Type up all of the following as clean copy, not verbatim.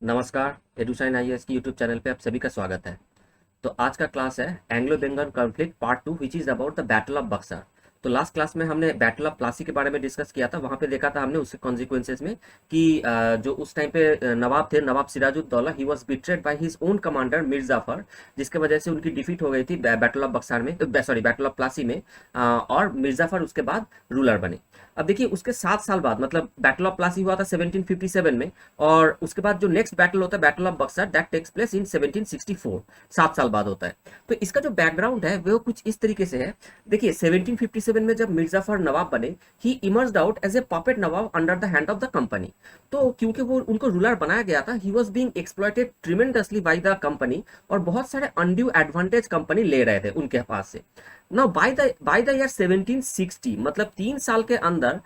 नमस्कार। एडुसाइन आईएएस की YouTube channel पे आप सभी का स्वागत है। तो आज का क्लास है Anglo Bengal conflict part 2 which is about the battle of Buxar. तो लास्ट क्लास में हमने बैटल ऑफ प्लासी के बारे में डिस्कस किया था। वहाँ पे देखा था हमने उसके कॉन्सिक्वेंसेस में कि जो उस टाइम पे नवाब थे, Nawab Sirajuddaula, he was betrayed by his own commander Mir Jafar, जिसके वजह से उनकी डिफीट हो गई थी बैटल ऑफ बक्सर में, सॉरी बैटल ऑफ प्लासी में। और मीर जाफर उसके बाद रूलर बने। अब देखिए उसके 7 साल बाद, मतलब बैटल ऑफ प्लासी हुआ था 1757 में, और उसके बाद जो नेक्स्ट बैटल होता है battle of Buxar, that takes place in 1764, 7 साल बाद होता है। तो इसका जो बैकग्राउंड है वो कुछ इस तरीके से है। देखिए 1757 में जब मिर्जाफर नवाब बने, he emerged out as a puppet nawab under the hand of the company. तो क्योंकि वो उनको रूलर बनाया गया था, he was being exploited tremendously by the company, और बहुत सारे अनड्यू एडवांटेज कंपनी ले रहे थे उनके पास से। नाउ बाय द ईयर 1760, मतलब 3 साल के अंदर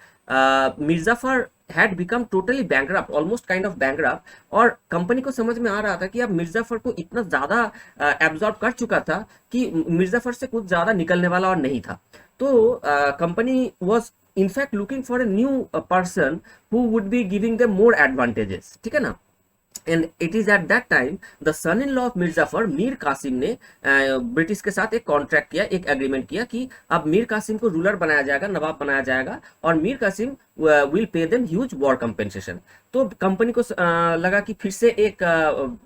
Mir Jafar had become totally bankrupt, almost kind of bankrupt, और कंपनी को समझ में आ रहा था कि अब मिर्जाफर को इतना ज्यादा एब्जॉर्ब कर चुका था कि मिर्जाफर से कुछ ज्यादा निकलने वाला और नहीं था। तो company was in fact looking for a new person who would be giving them more advantages, ठीक है ना। And it is at that time the son in law of Mir Jafar Mir Qasim ने ब्रिटिश के साथ एक कॉन्ट्रैक्ट किया, एक एग्रीमेंट किया कि अब मीर कासिम को रूलर बनाया जाएगा, नवाब बनाया जाएगा, और Mir Qasim will pay them huge war compensation. तो कंपनी को लगा कि फिर से एक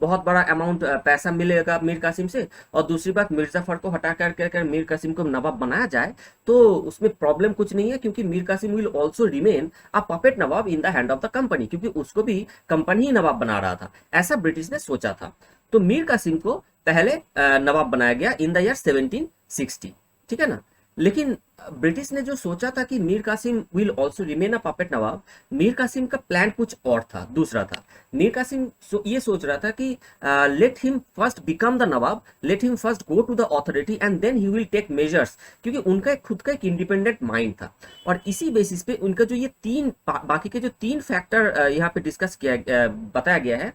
बहुत बड़ा अमाउंट पैसा मिलेगा मीर कासिम से, और दूसरी बात मिर्जाफर को हटा कर मीर कासिम को नवाब बनाया जाए तो उसमें प्रॉब्लम कुछ नहीं है, क्योंकि Mir Qasim will also remain a puppet nawab in the hand of the company, क्योंकि उसको भी कंपनी ही नवाब बना रहा था, ऐसा ब्रिटिश ने सोचा था। तो मीर कासिम को पहले नवाब बनाया गया इन द ईयर 1760, ठीक है ना। लेकिन ब्रिटिश ने जो सोचा था कि Mir Qasim will also remain a puppet nawab, Mir Qasim का प्लान कुछ और था, दूसरा था। मीर कासिम ये सोच रहा था कि let him first become the nawab, let him first go to the authority and then he will take measures, क्योंकि उनका एक खुद का एक इंडिपेंडेंट माइंड था। और इसी बेसिस पे उनका जो ये बाकी के जो 3 फैक्टर यहाँ पे डिस्कस किया बताया गया है,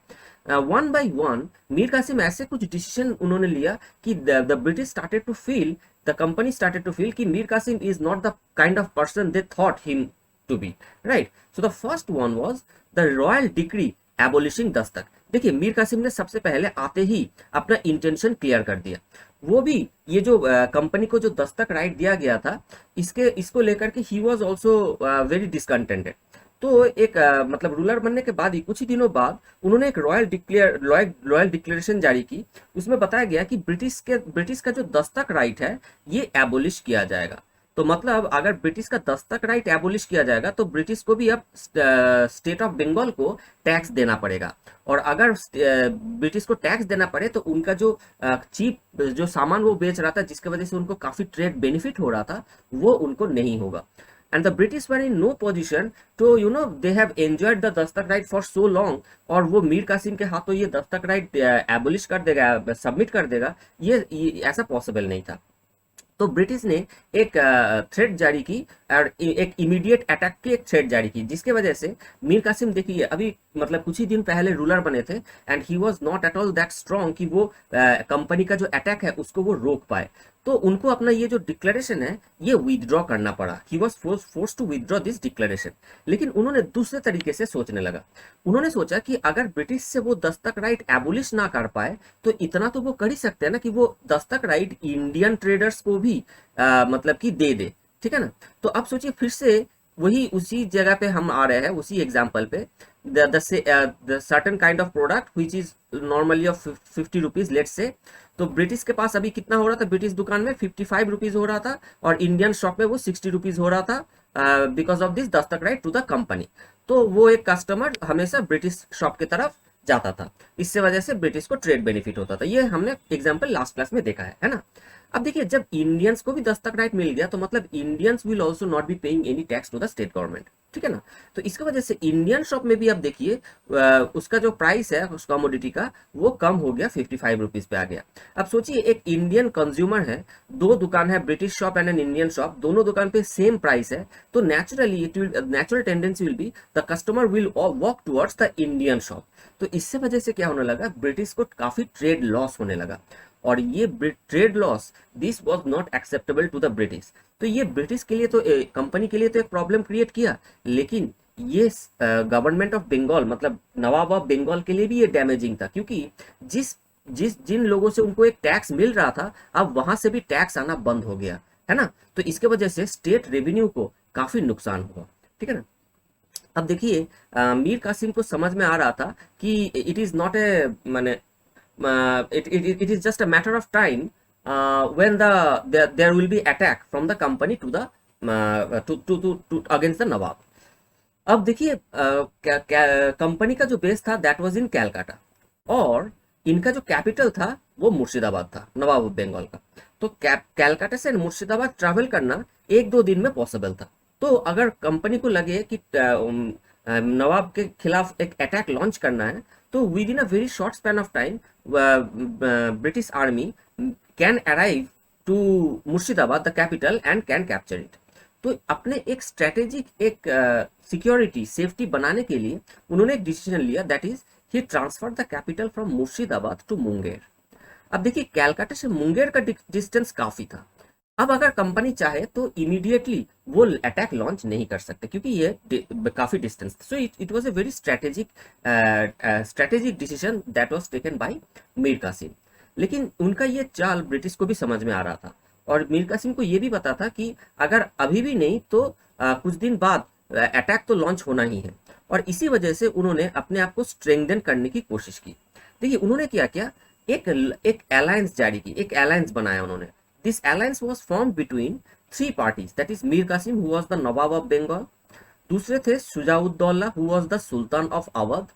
one by one Mir Qasim ऐसे कुछ डिसीजन उन्होंने लिया कि the British started to feel, the company started to feel कि Mir Qasim is not the kind of person they thought him to be, right? So the first one was the royal decree abolishing Dastak. देखिए मीर कासिम ने सबसे पहले आते ही अपना intention clear कर दिया। वो भी ये जो कंपनी को जो दस्तक राइट दिया गया था, इसको लेकर के he was also very discontented. तो एक मतलब रूलर बनने के बाद ही कुछ ही दिनों बाद उन्होंने एक रॉयल डिक्लेरेशन जारी की। उसमें बताया गया कि ब्रिटिश का जो दस्तक राइट है ये एबोलिश किया जाएगा। तो मतलब अगर ब्रिटिश का दस्तक राइट एबोलिश किया जाएगा तो ब्रिटिश को भी अब स्टेट ऑफ बंगाल को टैक्स देना पड़ेगा, और अगर ब्रिटिश को टैक्स देना पड़े तो उनका जो चीप जो सामान वो बेच रहा था, जिसकी वजह से उनको काफी ट्रेड बेनिफिट हो रहा था, वो उनको नहीं होगा। And the British were in no position to, they have enjoyed the Dastak right for so long, और वो मीर कासिम के हाथों ये दस्तक राइट एबोलिश कर देगा, सबमिट कर देगा, ये ऐसा पॉसिबल नहीं था। तो ब्रिटिश ने एक थ्रेट जारी की, और एक इमीडिएट अटैक की एक थ्रेट जारी की, जिसके वजह से मीर कासिम देखिए अभी मतलब कुछ ही दिन पहले रूलर बने थे, and he was not at all that strong कि वो कंपनी का जो अटैक है उसको वो रोक पाए। तो उनको अपना ये जो डिक्लेरेशन है ये विदड्रॉ करना पड़ा, he was force to withdraw this declaration. लेकिन उन्होंने दूसरे तरीके से सोचने लगा। उन्होंने सोचा कि अगर ब्रिटिश से वो दस्तक राइट एबोलिश ना कर पाए तो इतना तो वो कर ही सकते हैं ना कि वो दस्तक राइट इंडियन ट्रेडर्स को भी मतलब कि दे दे, ठीक है ना। तो अब सोचिए फिर से वही उसी जगह पे हम आ रहे हैं, उसी एग्जाम्पल पे, the certain kind of product which is normally of 50 rupees लेट से। तो ब्रिटिश के पास अभी कितना हो रहा था, ब्रिटिश दुकान में 55 रुपीज हो रहा था, और इंडियन शॉप में वो 60 रुपीज हो रहा था, because of this Dastak right to the company. तो वो एक कस्टमर हमेशा ब्रिटिश शॉप की तरफ जाता था, इससे वजह से ब्रिटिश को ट्रेड बेनिफिट होता था। ये हमने एग्जाम्पल लास्ट क्लास में देखा है ना। अब देखिए जब इंडियंस को भी दस्तक राइट मिल गया तो मतलब Indians will also not be paying any tax to the state government, ठीक है ना। तो इसकी वजह से इंडियन शॉप में भी अब देखिए उसका जो प्राइस है उस कमोडिटी का वो कम हो गया, 55 रुपीज पे आ गया। अब सोचिए एक इंडियन कंज्यूमर है, दो दुकान है, British shop and an Indian shop, दोनों दुकान पे सेम प्राइस है, तो natural tendency will be the customer will walk towards the Indian shop. तो इससे वजह से क्या होने लगा, ब्रिटिश को काफी ट्रेड लॉस होने लगा, और ये trade loss this was not acceptable to the British. तो ये ब्रिटिश के लिए तो कंपनी के लिए तो एक प्रॉब्लम क्रिएट किया, लेकिन ये गवर्नमेंट ऑफ बंगाल मतलब नवाब ऑफ बंगाल के लिए भी ये डैमेजिंग था, क्योंकि जिस जिस जिन लोगों से उनको एक टैक्स मिल रहा था, अब वहां से भी टैक्स आना बंद हो गया है ना। तो इसके वजह से स्टेट रेवेन्यू को काफी नुकसान हुआ, ठीक है ना। अब देखिए मीर कासिम को समझ में आ रहा था कि इट इज नॉट ए माने it is just a matter of time when there will be attack from the company to the to against the नवाब। अब देखिए कंपनी का जो बेस था दैट वाज इन कैलकाटा, और इनका जो कैपिटल था वो मुर्शिदाबाद था, नवाब ऑफ बंगाल का। तो कैलकाटा से मुर्शिदाबाद ट्रैवल करना एक दो दिन में पॉसिबल था। तो अगर कंपनी को लगे कि नवाब के खिलाफ एक अटैक लॉन्च करना है, तो within a very short span of time British army can arrive to Murshidabad the capital and can capture it. तो अपने एक स्ट्रेटेजिक एक सिक्योरिटी सेफ्टी बनाने के लिए उन्होंने एक डिसीजन लिया, that is he transfer the capital from Murshidabad to Munger. अब देखिए कैलकाटा से मुंगेर का डिस्टेंस काफी था। अब अगर कंपनी चाहे तो इमीडिएटली वो अटैक लॉन्च नहीं कर सकते, क्योंकि ये काफी distance. So it was a very strategic decision that was taken by Mir Qasim. लेकिन उनका ये चाल ब्रिटिश को भी समझ में आ रहा था, और मीर कासिम को ये भी पता था कि अगर अभी भी नहीं तो कुछ दिन बाद अटैक तो लॉन्च होना ही है। और इसी वजह से उन्होंने अपने आप को स्ट्रेंथन करने की कोशिश की। देखिए उन्होंने क्या किया, एक अलायंस जारी की, एक अलायंस बनाया उन्होंने। This alliance was formed between three parties, that is Mir Qasim who was the nawab of Bengal, दूसरे थे Shujauddaula who was the sultan of Awadh,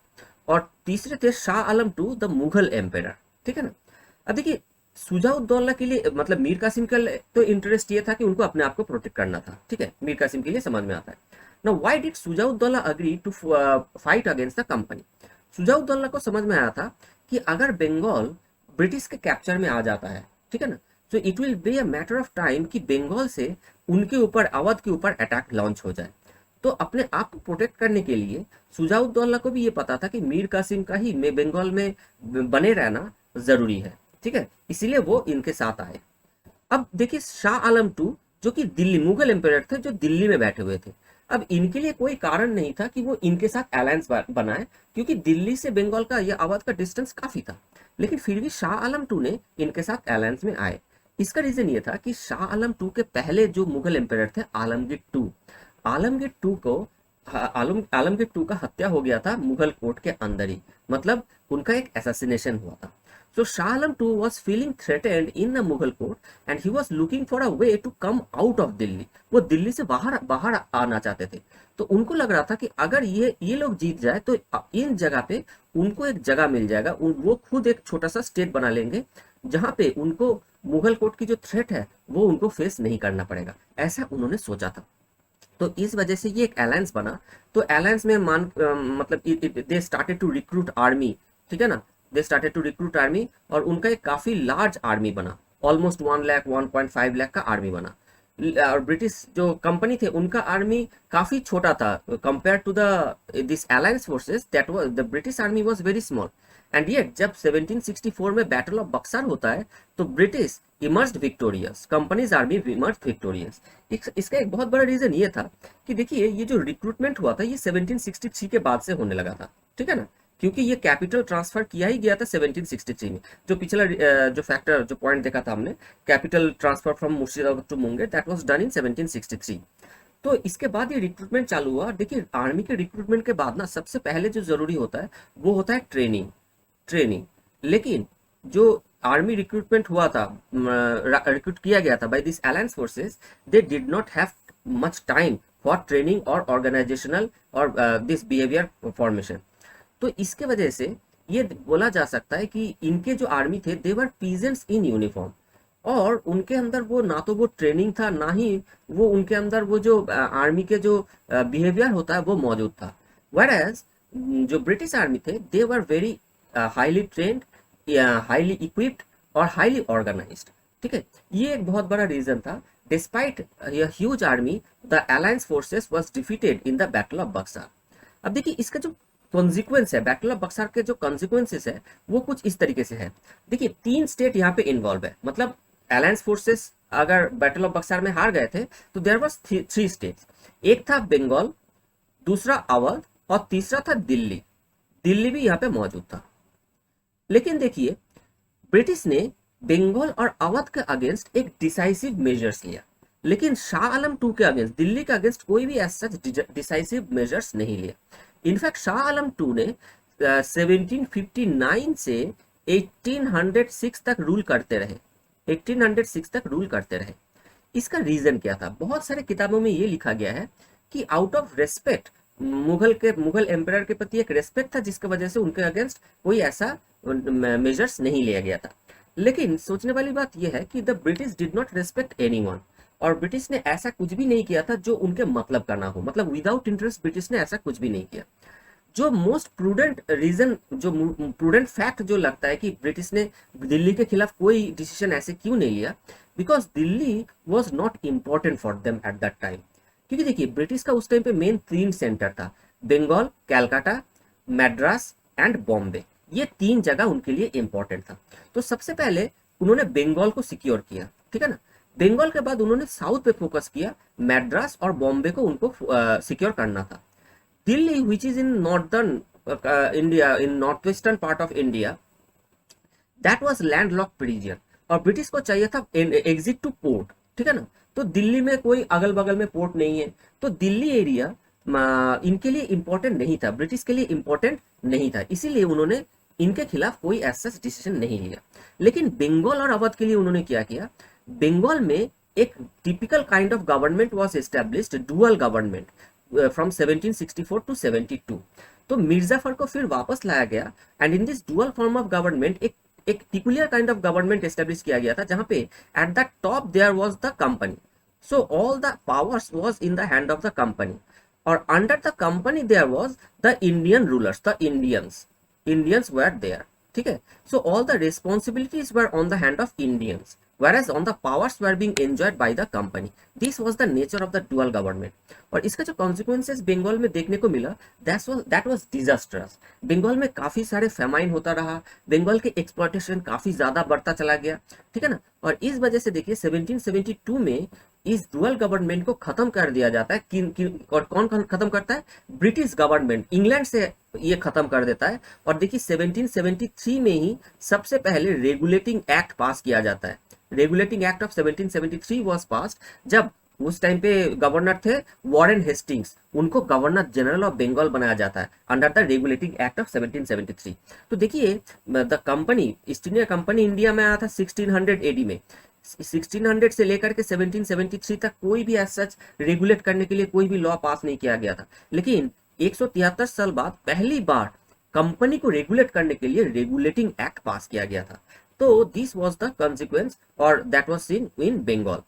और तीसरे थे Shah Alam two the Mughal empire, ठीक है ना। अब देखिए शुजाउद्दौला के लिए मतलब मीर कासिम का तो इंटरेस्ट ये था कि उनको अपने आप को प्रोटेक्ट करना था, ठीक है, मीर कासिम के लिए समझ में आता है। Now why did Shujauddaula agree to fight against the company. Shujauddaula को समझ में आया था कि अगर बंगाल ब्रिटिश के कैप्चर में आ जाता है, ठीक है ना, तो it will be a matter of time कि बंगाल से उनके ऊपर अवध के ऊपर अटैक लॉन्च हो जाए। तो अपने आप को प्रोटेक्ट करने के लिए शुजाउद्दौला को भी ये पता था कि मीर कासिम का ही में बंगाल में बने रहना जरूरी है, ठीक है, इसीलिए वो इनके साथ आए। अब देखिए शाह आलम टू जो कि दिल्ली मुगल एम्पायर थे, जो दिल्ली में बैठे हुए थे, अब इनके लिए कोई कारण नहीं था कि वो इनके साथ अलायंस बनाए, क्योंकि दिल्ली से बंगाल का या अवध का डिस्टेंस काफी था। लेकिन फिर भी शाह आलम टू ने इनके साथ अलायंस में आए। इसका रीजन ये था कि शाह आलम टू के पहले जो मुगल एम्पायर थे आलमगीर टू, आलमगीर टू को आलमगीर टू का हत्या हो गया था मुगल कोर्ट के अंदर ही, मतलब उनका एक असैसिनेशन हुआ था। So Shah Alam II was feeling threatened in the Mughal court and he was looking for a way to come out of Delhi. वो दिल्ली से बाहर बाहर आना चाहते थे। तो उनको लग रहा था कि अगर ये लोग जीत जाए तो इन जगह पे उनको एक जगह मिल जाएगा, वो खुद एक छोटा सा स्टेट बना लेंगे जहां पे उनको मुगल कोर्ट की जो थ्रेट है वो उनको फेस नहीं करना पड़ेगा, ऐसा उन्होंने सोचा था। तो इस वजह से ये एक अलायंस बना। तो अलायंस में मतलब they started to recruit army, ठीक है ना, they started to recruit army, और उनका एक काफी लार्ज आर्मी बना, ऑलमोस्ट 1 लाख 1.5 लाख का आर्मी बना। और ब्रिटिश जो कंपनी थे उनका आर्मी काफी छोटा था compare to the this alliance forces, that was the British army was very small. And yet जब 1764 में बैटल ऑफ बक्सर होता है तो British emerged victorious, company's army emerged victorious. इसका एक बहुत बड़ा रीजन ये था कि देखिए ये जो रिक्रूटमेंट हुआ था ये 1763 के बाद से होने लगा था, ठीक है ना, क्योंकि ये कैपिटल ट्रांसफर किया ही गया था 1763 में। जो पिछला जो फैक्टर जो पॉइंट देखा था हमने, capital transfer from Murshidabad to Munger, that was done in 1763। तो इसके बाद ये रिक्रूटमेंट चालू हुआ। देखिए आर्मी के रिक्रूटमेंट के बाद ना सबसे पहले जो जरूरी होता है वो होता है ट्रेनिंग। लेकिन जो आर्मी रिक्रूटमेंट हुआ था, रिक्रूट किया गया था by this alliance forces, they did not have much time for training और ऑर्गेनाइजेशनल और दिस बिहेवियर फॉर्मेशन। तो इसके वजह से ये बोला जा सकता है कि इनके जो आर्मी थे they were peasants in uniform, और उनके अंदर वो ना तो वो ट्रेनिंग था ना ही वो उनके अंदर वो जो आर्मी के जो बिहेवियर होता है वो मौजूद था। वेयरएज जो ब्रिटिश आर्मी थे they were very highly trained, highly equipped और हाईली ऑर्गेनाइज्ड, ठीक है, ये एक बहुत बड़ा रीजन था। Despite huge army the alliance forces was defeated in the battle of Buxar. अब देखिए इसका जो कॉन्सिक्वेंस है, बैटल ऑफ बक्सर के जो कॉन्सिक्वेंसेस है वो कुछ इस तरीके से है। देखिए 3 स्टेट यहाँ पे इन्वॉल्व है, मतलब अलायंस फोर्सेस अगर बैटल ऑफ बक्सर में हार गए थे तो देयर वाज 3 स्टेट्स। एक था बंगाल, दूसरा अवध और तीसरा था दिल्ली। दिल्ली भी यहाँ पे मौजूद था। लेकिन देखिए ब्रिटिश ने बंगाल और अवध के अगेंस्ट एक डिसाइसिव मेजर्स लिया, लेकिन शाह आलम टू के अगेंस्ट, दिल्ली के अगेंस्ट कोई भी एज सच डिसाइसिव मेजर्स नहीं लिया। इनफैक्ट शाह आलम टू ने 1759 से 1806 तक रूल करते रहे, 1806 तक रूल करते रहे। इसका रीजन क्या था? बहुत सारे किताबों में ये लिखा गया है कि out of respect, Mughal emperor के प्रति एक रेस्पेक्ट था, जिसकी वजह से उनके अगेंस्ट कोई ऐसा मेजर्स नहीं लिया गया था। लेकिन सोचने वाली बात यह है कि the British did not respect anyone, और ब्रिटिश ने ऐसा कुछ भी नहीं किया था जो उनके मतलब का ना हो, मतलब विदाउट इंटरेस्ट ब्रिटिश ने ऐसा कुछ भी नहीं किया। जो मोस्ट प्रूडेंट रीजन, जो प्रूडेंट फैक्ट जो लगता है कि ब्रिटिश ने दिल्ली के खिलाफ कोई डिसीजन ऐसे क्यों नहीं लिया, because Delhi was not important for them at that time. क्योंकि देखिए ब्रिटिश का उस टाइम पे मेन 3 सेंटर था, बंगाल, कैलकाटा, मैड्रास एंड बॉम्बे। ये 3 जगह उनके लिए इंपॉर्टेंट था। तो सबसे पहले उन्होंने बंगाल को सिक्योर किया, ठीक है ना। बंगाल के बाद उन्होंने साउथ पे फोकस किया, मैड्रास और बॉम्बे को उनको सिक्योर करना था। Delhi which is in northern India, in north western part of India, that was land lock region, और ब्रिटिश को चाहिए था एग्जिट टू पोर्ट, ठीक है ना। तो दिल्ली में कोई अगल बगल में पोर्ट नहीं है, तो दिल्ली एरिया इनके लिए इंपॉर्टेंट नहीं था, ब्रिटिश के लिए इंपॉर्टेंट नहीं था, इसीलिए उन्होंने इनके खिलाफ कोई ऐसा डिसीजन नहीं लिया। लेकिन बंगाल और अवध के लिए उन्होंने क्या किया, बंगाल में एक typical kind of government was established, dual government from 1764 to 72। तो मिर्जाफर को फिर वापस लाया गया, and in this dual form of government एक particular kind of government establish किया गया था, जहां पे at the top there was the company, so all the powers was in the hand of the company, और under the company there was the Indian rulers, the Indians were there, ठीक है। सो all the responsibilities were on the hand of Indians, whereas on the powers were being enjoyed by the company. This was the nature of the dual government. और इसका जो consequences Bengal में देखने को मिला, that was disastrous. Bengal में काफी सारे फेमाइन होता रहा, बंगाल के एक्सप्लॉयटेशन काफी ज्यादा बढ़ता चला गया, ठीक है ना। और इस वजह से देखिए 1772 में इस डुअल गवर्नमेंट को खत्म कर दिया जाता है। और कौन खत्म करता है? ब्रिटिश गवर्नमेंट, इंग्लैंड से ये खत्म कर देता है। और देखिए 1773 में ही सबसे पहले रेगुलेटिंग एक्ट पास किया जाता है। Regulating act of 1773 was passed, जब उस टाइम पे गवर्नर थे वॉरेन हेस्टिंग्स, उनको गवर्नर जनरल ऑफ बंगाल बनाया जाता है under the regulating act of 1773। तो देखिए the company, east India company India में आया था 1600 एडी में। 1600 से लेकर के 1773 तक कोई भी एज सच रेगुलेट करने के लिए कोई भी लॉ पास नहीं किया गया था, लेकिन 173 साल बाद पहली बार कंपनी को रेगुलेट करने के लिए रेगुलेटिंग एक्ट पास किया गया था। तो दिस वाज द कॉन्सिक्वेंस, और that was seen in Bengal.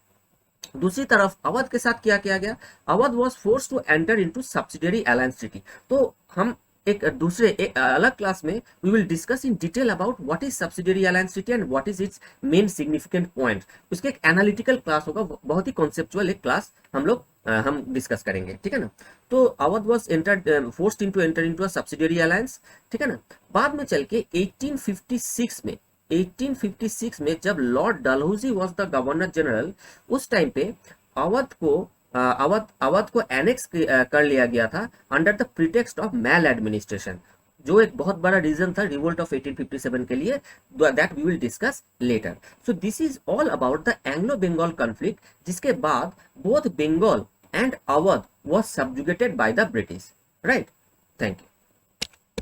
दूसरी तरफ अवध के साथ क्या किया गया? Awadh was force to enter into subsidiary alliance treaty. तो हम एक अलग क्लास में we will discuss in detail about what is subsidiary alliance treaty and what is its main significant point. उसके एक एनालिटिकल क्लास होगा, बहुत ही कॉन्सेप्चुअल एक क्लास हम डिस्कस करेंगे, ठीक है ना। तो Awadh was forced into enter into a subsidiary alliance, ठीक है ना। बाद में चल के 1856 में जब lord Dalhousie was the governor general, उस टाइम पे अवध को एनेक्स कर लिया गया था under the pretext of maladministration, जो एक बहुत बड़ा रीजन था रिवोल्ट ऑफ 1857 के लिए, that we will discuss later. So this is all about the Anglo Bengal conflict, जिसके बाद both Bengal and Awadh was subjugated by the British, right. Thank you.